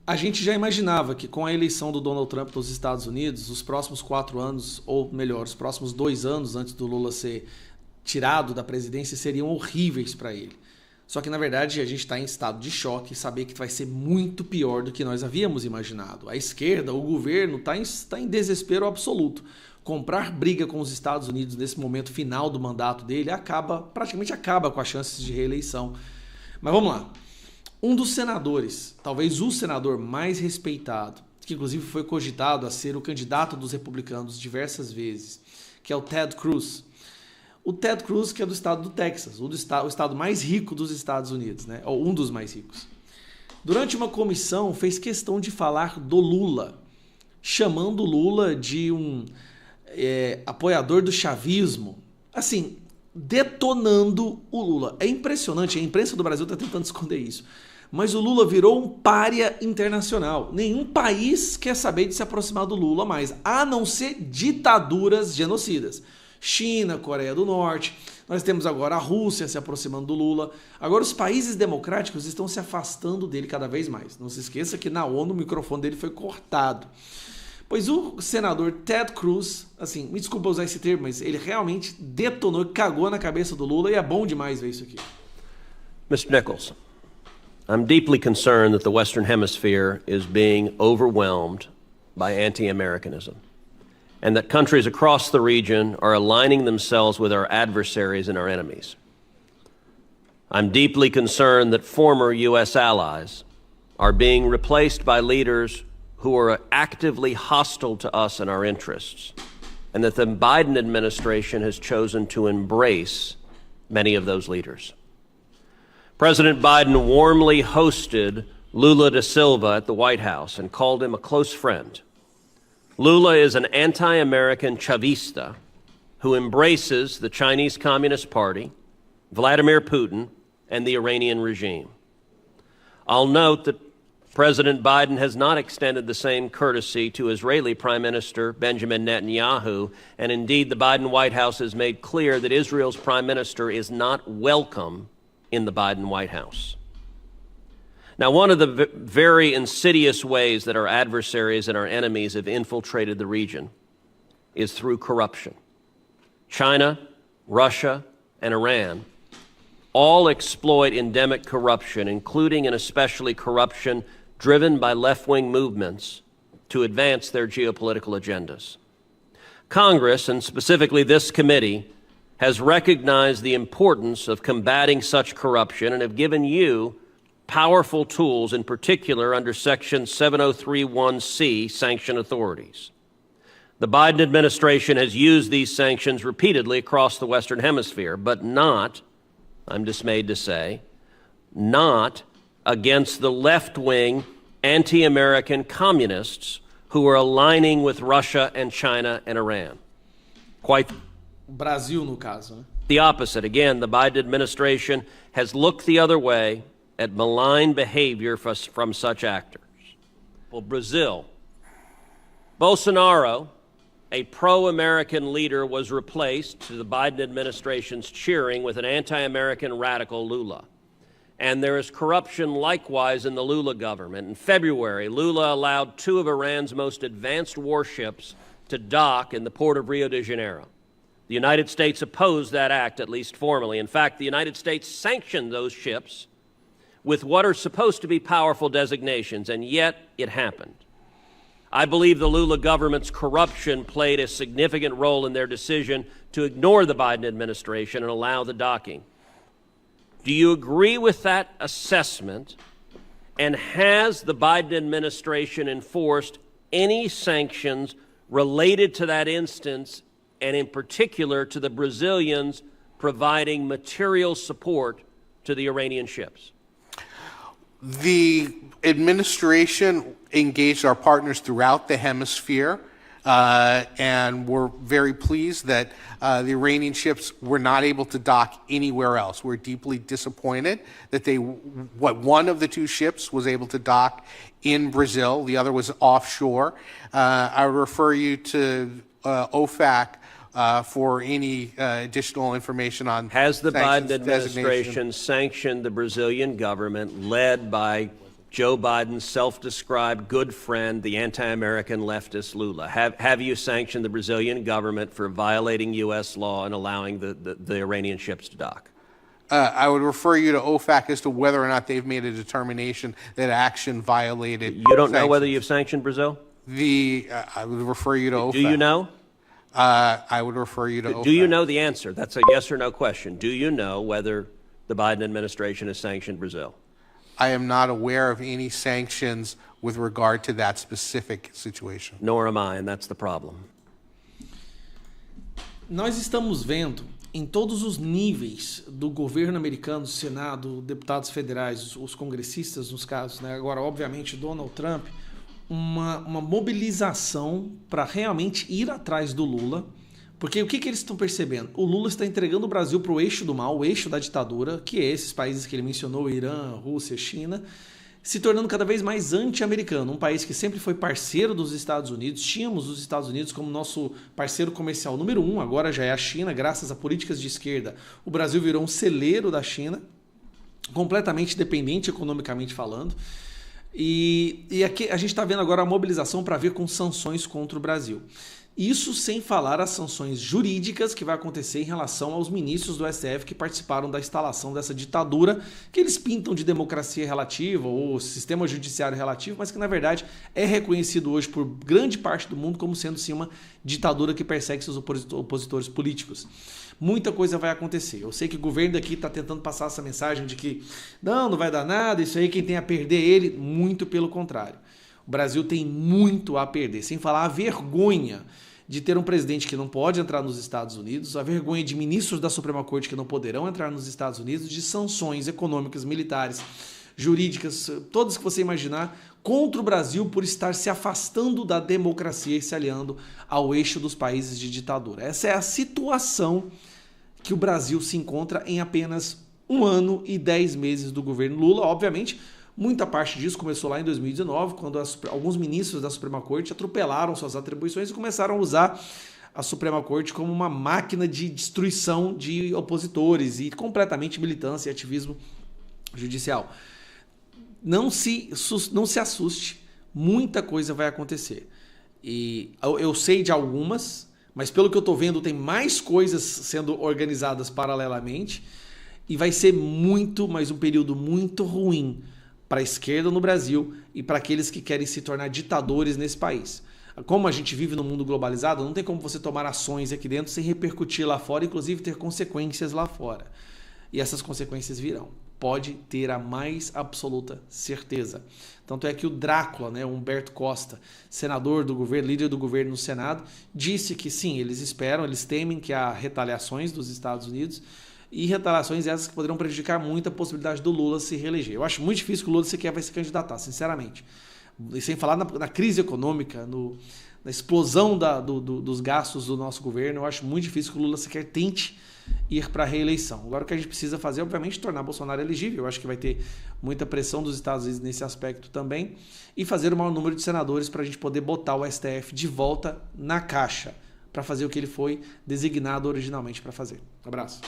A gente já imaginava que com a eleição do Donald Trump nos Estados Unidos, os próximos 4 anos, ou melhor, os próximos 2 anos antes do Lula ser tirado da presidência, seriam horríveis para ele. Só que, na verdade, a gente está em estado de choque e saber que vai ser muito pior do que nós havíamos imaginado. A esquerda, o governo, está em desespero absoluto. Comprar briga com os Estados Unidos nesse momento final do mandato dele praticamente acaba com as chances de reeleição. Mas vamos lá. Um dos senadores, talvez o senador mais respeitado, que inclusive foi cogitado a ser o candidato dos republicanos diversas vezes, que é o Ted Cruz. O Ted Cruz, que é do estado do Texas, o estado mais rico dos Estados Unidos, né? Ou um dos mais ricos. Durante uma comissão, fez questão de falar do Lula, chamando o Lula de um apoiador do chavismo. Assim, detonando o Lula. É impressionante, a imprensa do Brasil está tentando esconder isso. Mas o Lula virou um pária internacional. Nenhum país quer saber de se aproximar do Lula mais, a não ser ditaduras genocidas. China, Coreia do Norte, nós temos agora a Rússia se aproximando do Lula. Agora os países democráticos estão se afastando dele cada vez mais. Não se esqueça que na ONU o microfone dele foi cortado. Pois o senador Ted Cruz, assim, me desculpa usar esse termo, mas ele realmente detonou, cagou na cabeça do Lula e é bom demais ver isso aqui. Mr. Nichols, I'm deeply concerned that the Western Hemisphere is being overwhelmed by anti-Americanism, and that countries across the region are aligning themselves with our adversaries and our enemies. I'm deeply concerned that former U.S. allies are being replaced by leaders who are actively hostile to us and our interests, and that the Biden administration has chosen to embrace many of those leaders. President Biden warmly hosted Lula da Silva at the White House and called him a close friend. Lula is an anti-American Chavista who embraces the Chinese Communist Party, Vladimir Putin, and the Iranian regime. I'll note that President Biden has not extended the same courtesy to Israeli Prime Minister Benjamin Netanyahu, and indeed the Biden White House has made clear that Israel's Prime Minister is not welcome in the Biden White House. Now, one of the very insidious ways that our adversaries and our enemies have infiltrated the region is through corruption. China, Russia, and Iran all exploit endemic corruption, including and especially corruption driven by left-wing movements to advance their geopolitical agendas. Congress, and specifically this committee, has recognized the importance of combating such corruption and have given you powerful tools, in particular under Section 7031C, sanction authorities. The Biden administration has used these sanctions repeatedly across the Western Hemisphere, but not, I'm dismayed to say, not against the left-wing anti-American communists who are aligning with Russia and China and Iran. Quite Brasil, no caso, né? the opposite. Again, the Biden administration has looked the other way at malign behavior from such actors. Well, Brazil. Bolsonaro, a pro-American leader, was replaced, to the Biden administration's cheering, with an anti-American radical, Lula. And there is corruption likewise in the Lula government. In February, Lula allowed 2 of Iran's most advanced warships to dock in the port of Rio de Janeiro. The United States opposed that act, at least formally. In fact, the United States sanctioned those ships with what are supposed to be powerful designations, and yet it happened. I believe the Lula government's corruption played a significant role in their decision to ignore the Biden administration and allow the docking. Do you agree with that assessment? And has the Biden administration enforced any sanctions related to that instance, and in particular to the Brazilians providing material support to the Iranian ships? The administration engaged our partners throughout the hemisphere, and we're very pleased that the Iranian ships were not able to dock anywhere else. We're deeply disappointed that one of the 2 ships was able to dock in Brazil, the other was offshore. I refer you to OFAC for any additional information on Has the Biden administration sanctioned the Brazilian government, led by Joe Biden's self-described good friend, the anti-American leftist Lula? Have you sanctioned the Brazilian government for violating U.S. law and allowing the Iranian ships to dock? I would refer you to OFAC as to whether or not they've made a determination that action violated. You don't know whether you've sanctioned Brazil? I would refer you to OFAC. Do you know? I would refer you to OFAC. Do you know the answer? That's a yes or no question. Do you know whether the Biden administration has sanctioned Brazil? I am not aware of any sanctions with regard to that specific situation. Nor am I, and that's the problem. Nós estamos vendo em todos os níveis do governo americano, Senado, deputados federais, os congressistas nos casos, né? Agora, obviamente, Donald Trump, uma mobilização para realmente ir atrás do Lula, porque o que eles estão percebendo? O Lula está entregando o Brasil para o eixo do mal, o eixo da ditadura, que é esses países que ele mencionou, Irã, Rússia, China, se tornando cada vez mais anti-americano, um país que sempre foi parceiro dos Estados Unidos. Tínhamos os Estados Unidos como nosso parceiro comercial número 1, agora já é a China, graças a políticas de esquerda. O Brasil virou um celeiro da China, completamente dependente economicamente falando. E aqui a gente está vendo agora a mobilização para vir com sanções contra o Brasil. Isso sem falar as sanções jurídicas que vai acontecer em relação aos ministros do STF que participaram da instalação dessa ditadura, que eles pintam de democracia relativa ou sistema judiciário relativo, mas que na verdade é reconhecido hoje por grande parte do mundo como sendo sim uma ditadura que persegue seus opositores políticos. Muita coisa vai acontecer. Eu sei que o governo daqui está tentando passar essa mensagem de que não vai dar nada, isso aí quem tem a perder é ele, muito pelo contrário. O Brasil tem muito a perder, sem falar a vergonha de ter um presidente que não pode entrar nos Estados Unidos, a vergonha de ministros da Suprema Corte que não poderão entrar nos Estados Unidos, de sanções econômicas, militares, jurídicas, todas que você imaginar, contra o Brasil por estar se afastando da democracia e se aliando ao eixo dos países de ditadura. Essa é a situação que o Brasil se encontra em apenas 1 ano e 10 meses do governo Lula. Obviamente, muita parte disso começou lá em 2019, quando alguns ministros da Suprema Corte atropelaram suas atribuições e começaram a usar a Suprema Corte como uma máquina de destruição de opositores e completamente militância e ativismo judicial. Não se assuste, muita coisa vai acontecer. E eu sei de algumas, mas pelo que eu estou vendo, tem mais coisas sendo organizadas paralelamente e vai ser mas um período muito ruim para a esquerda no Brasil e para aqueles que querem se tornar ditadores nesse país. Como a gente vive num mundo globalizado, não tem como você tomar ações aqui dentro sem repercutir lá fora, inclusive ter consequências lá fora. E essas consequências virão. Pode ter a mais absoluta certeza. Tanto é que o Drácula, né, Humberto Costa, senador do governo, líder do governo no Senado, disse que sim, eles temem que há retaliações dos Estados Unidos, e retaliações essas que poderão prejudicar muito a possibilidade do Lula se reeleger. Eu acho muito difícil que o Lula sequer vai se candidatar, sinceramente. E sem falar na crise econômica, na explosão dos gastos do nosso governo, eu acho muito difícil que o Lula sequer tente ir para a reeleição. Agora o que a gente precisa fazer, obviamente, é tornar Bolsonaro elegível. Eu acho que vai ter muita pressão dos Estados Unidos nesse aspecto também. E fazer o maior número de senadores para a gente poder botar o STF de volta na caixa, para fazer o que ele foi designado originalmente para fazer. Um abraço.